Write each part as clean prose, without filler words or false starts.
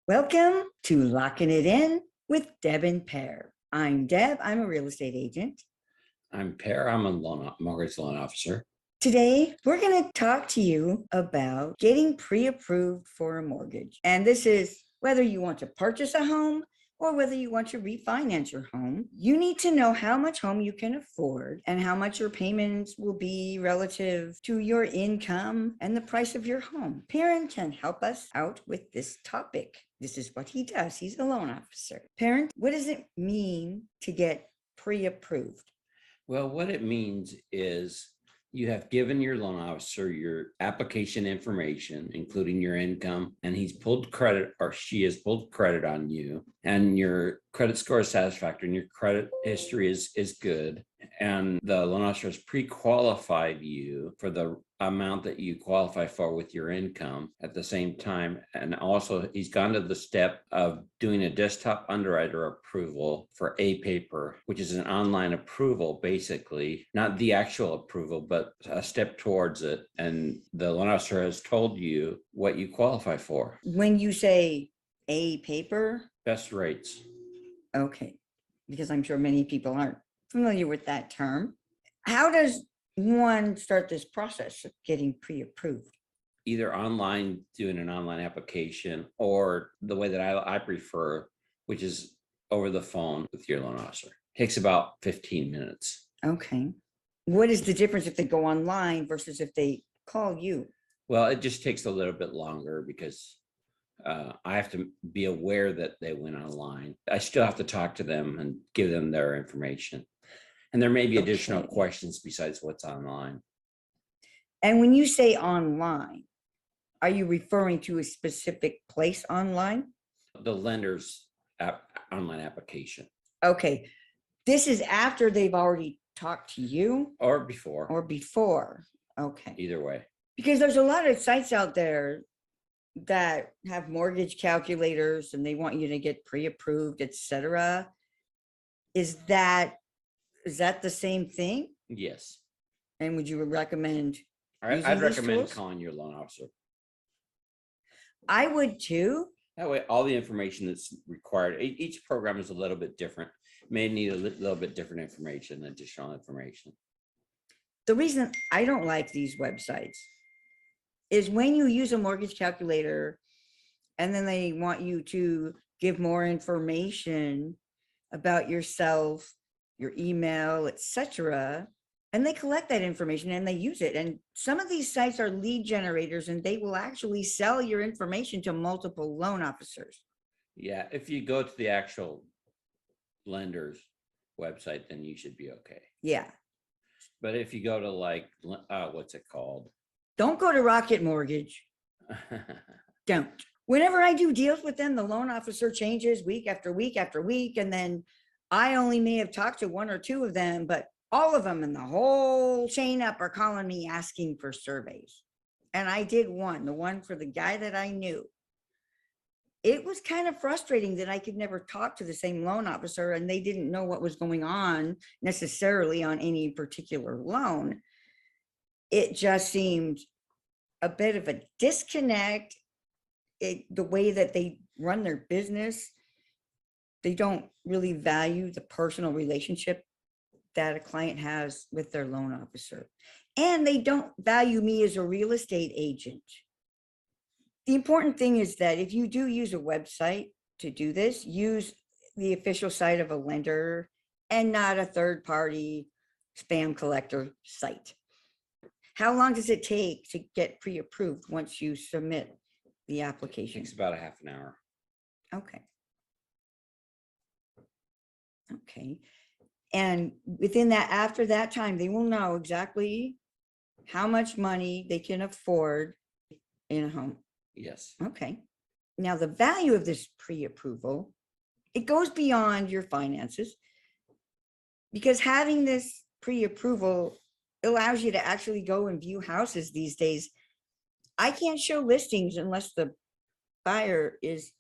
Welcome to Locking It In with Deb and Per. I'm Deb. I'm a real estate agent. I'm Per. I'm a mortgage loan officer. Today, we're going to talk to you about getting pre-approved for a mortgage. And this is whether you want to purchase a home or whether you want to refinance your home. You need to know how much home you can afford and how much your payments will be relative to your income and the price of your home. Perrin can help us out with this topic. This is what he does. He's a loan officer. Perrin, what does it mean to get pre-approved? Well, what it means is you have given your loan officer your application information, including your income, and he's pulled credit or she has pulled credit on you, and your credit score is satisfactory and your credit history is good. And the loan officer has pre-qualified you for the amount that you qualify for with your income at the same time. And also he's gone to the step of doing a desktop underwriter approval for a paper, which is an online approval, basically, not the actual approval, but a step towards it. And the loan officer has told you what you qualify for. When you say a paper? Best rates. Okay, because I'm sure many people aren't familiar with that term. How does one start this process of getting pre-approved? Either online, doing an online application, or the way that I prefer, which is over the phone with your loan officer. Takes about 15 minutes. Okay. What is the difference if they go online versus if they call you? Well, it just takes a little bit longer because I have to be aware that they went online. I still have to talk to them and give them their information. And there may be additional questions besides what's online. And when you say online, are you referring to a specific place online? The lender's online application. Okay. This is after they've already talked to you? Or before. Or before. Okay. Either way. Because there's a lot of sites out there that have mortgage calculators and they want you to get pre-approved, etc. Is that the same thing? Yes. And would you recommend? I'd recommend calling your loan officer. I would too. That way, all the information that's required, each program is a little bit different, may need a little bit different information, additional information. The reason I don't like these websites is when you use a mortgage calculator and then they want you to give more information about yourself, your email, etc. And they collect that information and they use it. And some of these sites are lead generators and they will actually sell your information to multiple loan officers. Yeah, if you go to the actual lender's website, then you should be okay. Yeah. But if you go to like, what's it called? Don't go to Rocket Mortgage. Don't. Whenever I do deals with them, the loan officer changes week after week after week. And then I only may have talked to one or two of them, but all of them in the whole chain up are calling me asking for surveys. And I did one, the one for the guy that I knew. It was kind of frustrating that I could never talk to the same loan officer and they didn't know what was going on necessarily on any particular loan. It just seemed a bit of a disconnect. The way that they run their business, they don't really value the personal relationship that a client has with their loan officer. And they don't value me as a real estate agent. The important thing is that if you do use a website to do this, use the official site of a lender and not a third-party spam collector site. How long does it take to get pre-approved once you submit the application? It's about a half an hour. Okay. Okay. And within that, after that time, they will know exactly how much money they can afford in a home. Yes. Okay. Now the value of this pre-approval, it goes beyond your finances because having this pre-approval allows you to actually go and view houses these days. I can't show listings unless the buyer is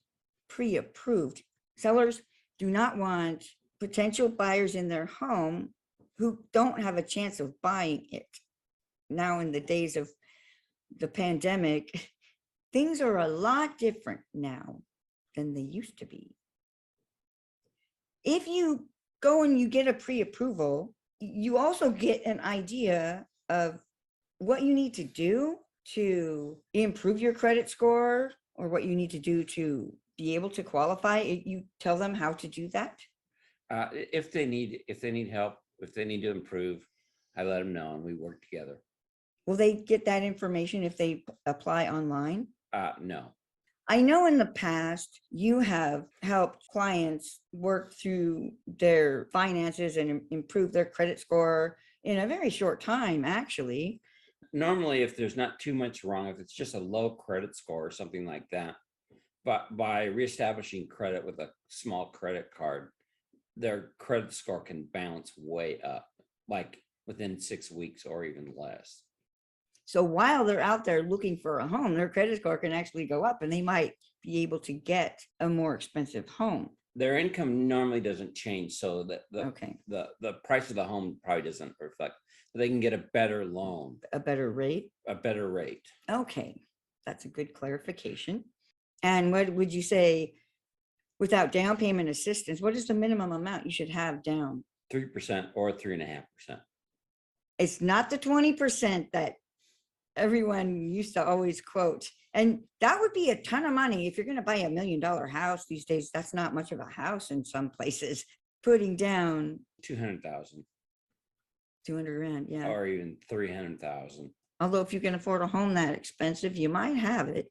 pre-approved. Sellers do not want potential buyers in their home who don't have a chance of buying it. Now in the days of the pandemic, things are a lot different now. than they used to be. If you go and you get a pre-approval, you also get an idea of what you need to do to improve your credit score or what you need to do to be able to qualify. You tell them how to do that. If they need help, if they need to improve, I let them know and we work together. Will they get that information if they apply online? No. I know in the past you have helped clients work through their finances and improve their credit score in a very short time, actually. Normally, if there's not too much wrong, if it's just a low credit score or something like that, but by reestablishing credit with a small credit card, their credit score can bounce way up, like within 6 weeks or even less. So while they're out there looking for a home, their credit score can actually go up and they might be able to get a more expensive home. Their income normally doesn't change, so that Okay. the price of the home probably doesn't reflect. They can get a better loan, A better rate. a better rate. Okay, that's a good clarification. And what would you say, without down payment assistance, what is the minimum amount you should have down? 3% or 3.5%. It's not the 20% that everyone used to always quote. And that would be a ton of money. If you're going to buy $1 million house these days, that's not much of a house in some places. Putting down 200,000 200 grand, yeah. or even 300,000. Although if you can afford a home that expensive, you might have it.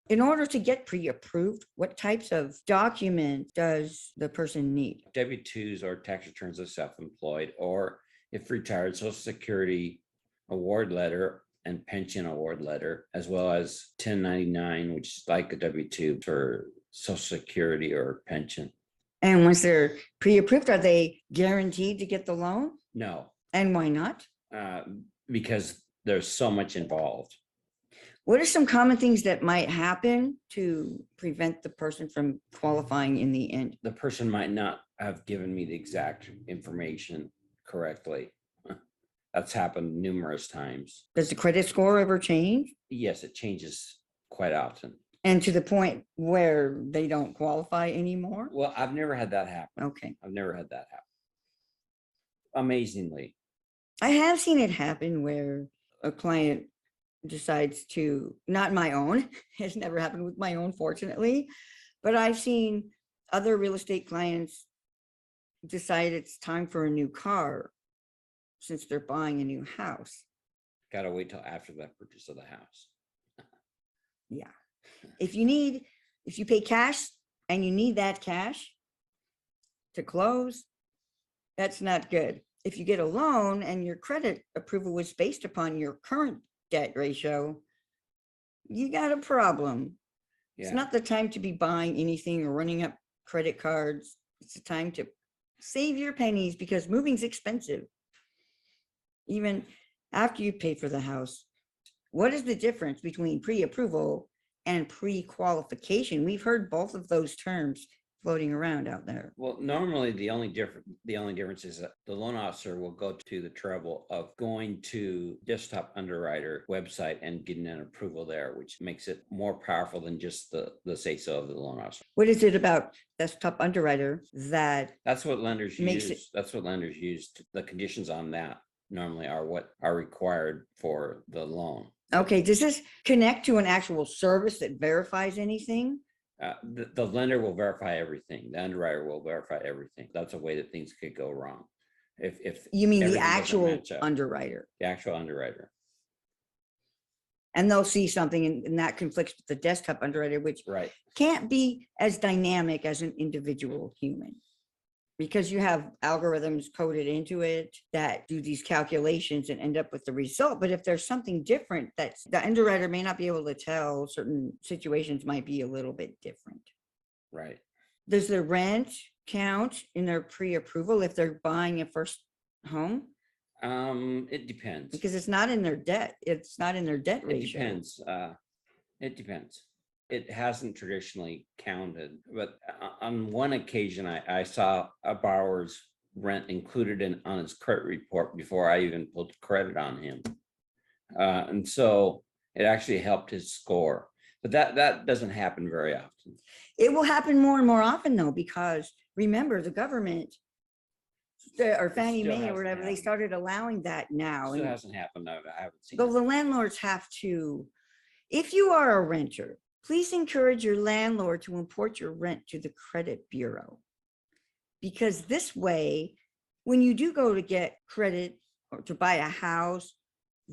In order to get pre-approved, what types of document does the person need? W-2s or tax returns of self-employed, or if retired, Social Security award letter and pension award letter, as well as 1099, which is like a W-2 for Social Security or pension. And once they're pre-approved, are they guaranteed to get the loan? No, And why not? because there's so much involved. What are some common things that might happen to prevent the person from qualifying in the end? The person might not have given me the exact information correctly. That's happened numerous times. Does the credit score ever change? Yes, it changes quite often. And to the point where they don't qualify anymore? Well, I've never had that happen. Okay. I've never had that happen. Amazingly. I have seen it happen where a client decides to, not my own, has never happened with my own, fortunately, but I've seen other real estate clients decide it's time for a new car since they're buying a new house. Got to wait till after the purchase of the house. Yeah. If you pay cash and you need that cash to close, that's not good. If you get a loan and your credit approval was based upon your current debt ratio, you got a problem. Yeah. It's not the time to be buying anything or running up credit cards. It's the time to save your pennies because moving's expensive. Even after you pay for the house, what is the difference between pre-approval and pre-qualification? We've heard both of those terms floating around out there. Well, normally the only difference is that the loan officer will go to the trouble of going to Desktop Underwriter website and getting an approval there, which makes it more powerful than just the say-so of the loan officer. What is it about Desktop Underwriter that That's what lenders makes use. That's what lenders use. The conditions on that normally are what are required for the loan. okay, does this connect to an actual service that verifies anything? The lender will verify everything. The underwriter will verify everything. That's a way that things could go wrong. If You mean the everything doesn't actual match up. underwriter? The actual underwriter. And they'll see something and that conflicts with the desktop underwriter, which Right. can't be as dynamic as an individual human. Because you have algorithms coded into it that do these calculations and end up with the result. But if there's something different that the underwriter may not be able to tell, certain situations might be a little bit different. Right. Does the rent count in their pre-approval if they're buying a first home? It depends. Because it's not in their debt. It's not in their debt It ratio. depends. It depends. It hasn't traditionally counted, but on one occasion, I saw a borrower's rent included on his credit report before I even pulled credit on him. And so it actually helped his score. But that doesn't happen very often. It will happen more and more often though, because remember the government or Fannie still Mae or hasn't whatever, they happened. started allowing that now. Still And hasn't happened. I haven't seen though it. the landlords have to, if you are a renter, please encourage your landlord to import your rent to the credit bureau. Because this way, when you do go to get credit or to buy a house,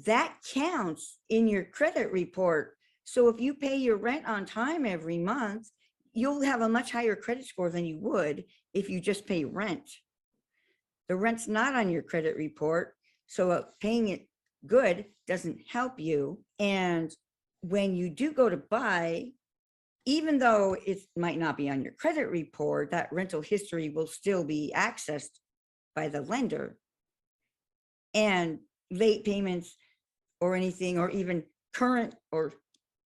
that counts in your credit report. So if you pay your rent on time every month, you'll have a much higher credit score than you would if you just pay rent. The rent's not on your credit report, so paying it good doesn't help you. And when you do go to buy, even though it might not be on your credit report, that rental history will still be accessed by the lender. And late payments or anything, or even current or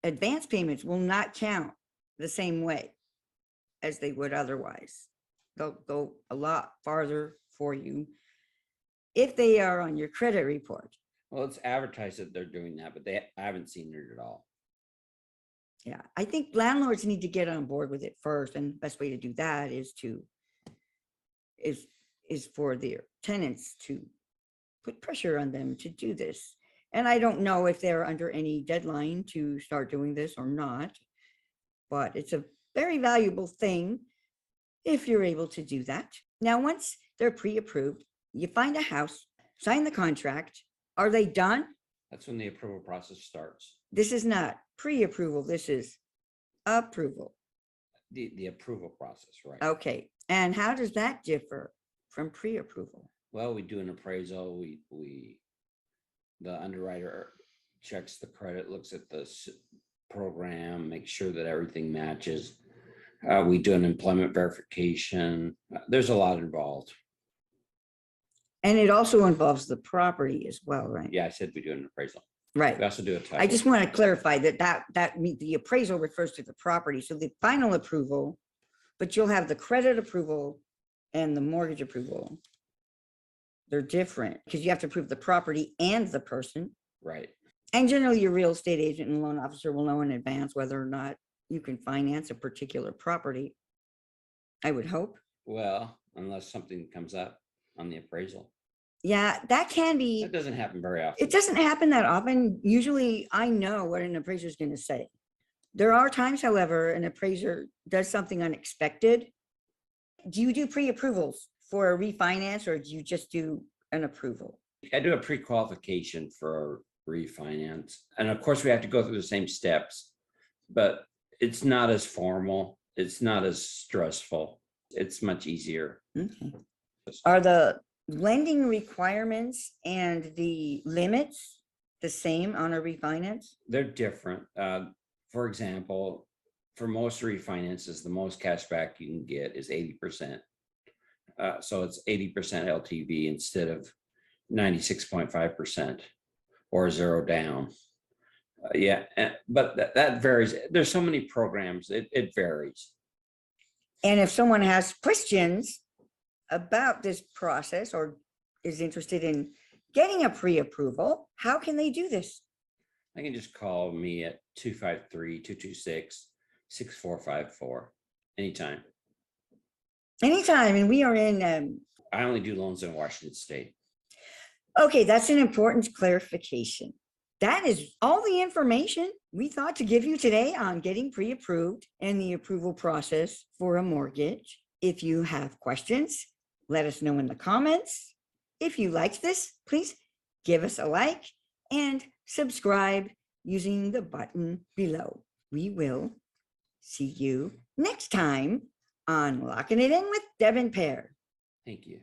advance payments will not count the same way as they would otherwise. They'll go a lot farther for you if they are on your credit report. Well, it's advertised that they're doing that, but I haven't seen it at all. Yeah, I think landlords need to get on board with it first, and the best way to do that is for their tenants to put pressure on them to do this. And I don't know if they're under any deadline to start doing this or not, but it's a very valuable thing if you're able to do that. Now, once they're pre-approved, you find a house, sign the contract. Are they done? That's when the approval process starts. This is not pre-approval, this is approval. The approval process, right? Okay, and how does that differ from pre-approval? Well, we do an appraisal. The underwriter checks the credit, looks at the program, makes sure that everything matches. We do an employment verification. There's a lot involved. And it also involves the property as well, right? Yeah, I said we do an appraisal. Right. We also do a title. I just want to clarify that the appraisal refers to the property. So the final approval, but you'll have the credit approval and the mortgage approval. They're different because you have to approve the property and the person. Right. And generally your real estate agent and loan officer will know in advance whether or not you can finance a particular property. I would hope. Well, unless something comes up on the appraisal. Yeah, that can be. That doesn't happen very often. It doesn't happen that often. Usually I know what an appraiser is going to say. There are times, however, an appraiser does something unexpected. Do you do pre-approvals for a refinance, or do you just do an approval? I do a pre-qualification for a refinance. And of course, we have to go through the same steps, but it's not as formal. It's not as stressful. It's much easier. Okay. Are the lending requirements and the limits the same on a refinance? They're different. For example, for most refinances, the most cash back you can get is 80%. So it's 80% LTV instead of 96.5% or zero down. Yeah, but that varies. There's so many programs, it varies. And if someone has questions about this process or is interested in getting a pre-approval, how can they do this? I can just call me at 253-226-6454 anytime. Anytime. And we are in. I only do loans in Washington State. Okay, that's an important clarification. That is all the information we thought to give you today on getting pre-approved and the approval process for a mortgage. If you have questions, let us know in the comments. If you liked this, please give us a like and subscribe using the button below. We will see you next time on Locking It In with Deb and Perrin. Thank you.